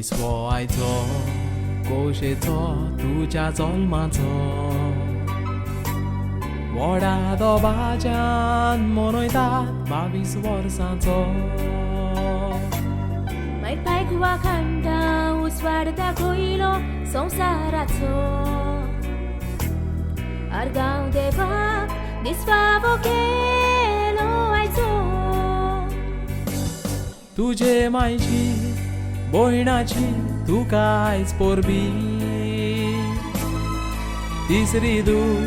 विश्व आयचो कोशेचो तुज्या जल्माचो व्हडा दोबाज्यान मनयतात 22 वर्सांचो मागीर पायकुवा खांदा उसवाड दाखयलो संवसाराचो आर्गांव देवाक दिसपावो केलो आयचो तुजे मायची भयणाची तुका आयज पोरबी तिसरी दूर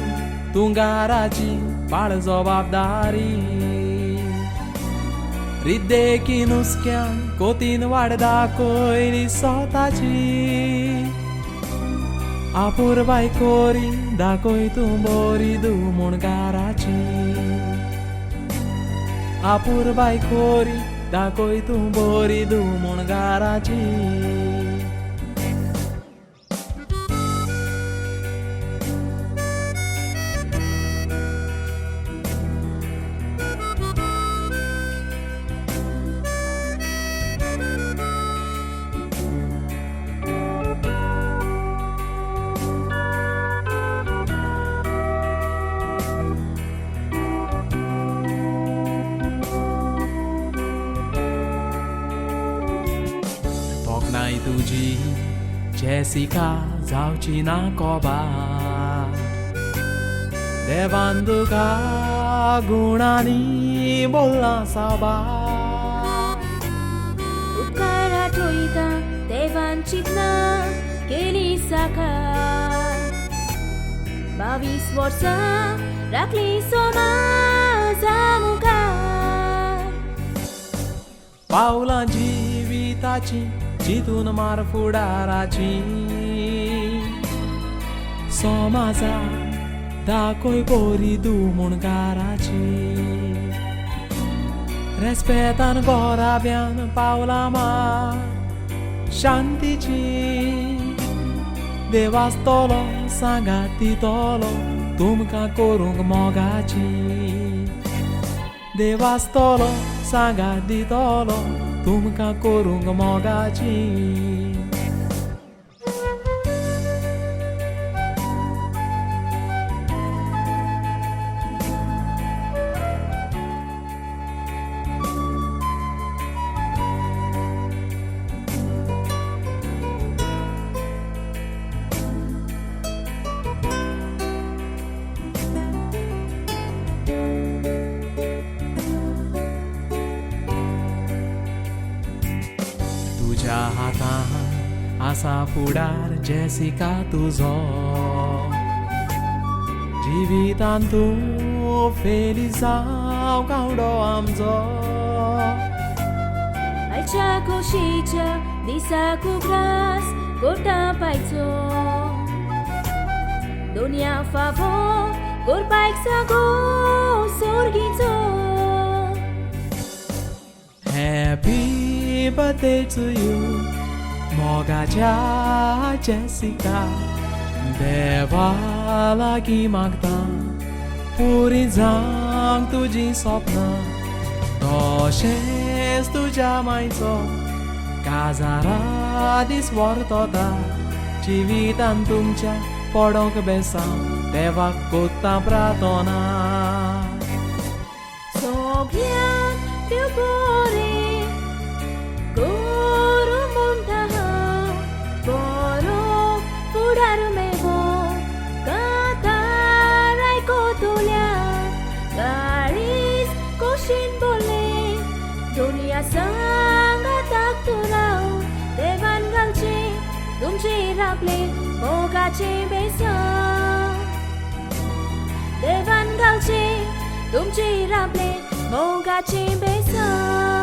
तुंगाराची पाळ जबाबदारी रिद्देकी नुस्क्यान कोतीन वाड दाखयली स्वताची आपुरबाय कोरी दाखय तूं बरी दू मुणकाराची आपुरबाय कोरी दाखय तूं बरी दू मुणकाराची तोखणाय तुजी जेसिका जावची ना कोबार देवान तुका गुणांनी बोलना साबार उपकार आठवयता देवान चिंतना केली साकार 22 वर्सां राखली समाजा मुखार पावलां जिविताची चिंतून मार फुडाराची समाजा दाखय बरी दू मुणकाराची रेस्पेतान गोराब्यान पावलां मार शांतीची देवास्तलो सांगात दितलो तुमकां करूंक मोगाची देवास्तलो सांगात दितलो तुमकां करूंक मोगाची तुज्या हातान आसा फुडार जेसिका तुजो जिवितान तूं फेलीस जाव गावडो आमचो आयच्या खोशेच्या दिसाक उगडास कोटा पायचो दुनिया फावो करपाक सागो सोर्गीचो Happy birthday to you मोगाच्या जेसिका देवा लागीं मागता पुरी जावंक तुजी सपनां तशेंच तुज्या मायचो काजारा दीस व्हरतोता जिवितान तुमच्या पडोंक बेसांव देवाक कोत्ता प्रार्थना सगळ्यांक देव बरें करूं म्हणटा हांव बरो फुडार मेळो कांतार आयकोतल्या काळीज खोशेन बोले दुनिया सांगाताक तूं राव देवान घालचे तुमचेर आपले मोगाचे बेसांव देवान घालचे तुमचेर आपले मोगाचे बेसांव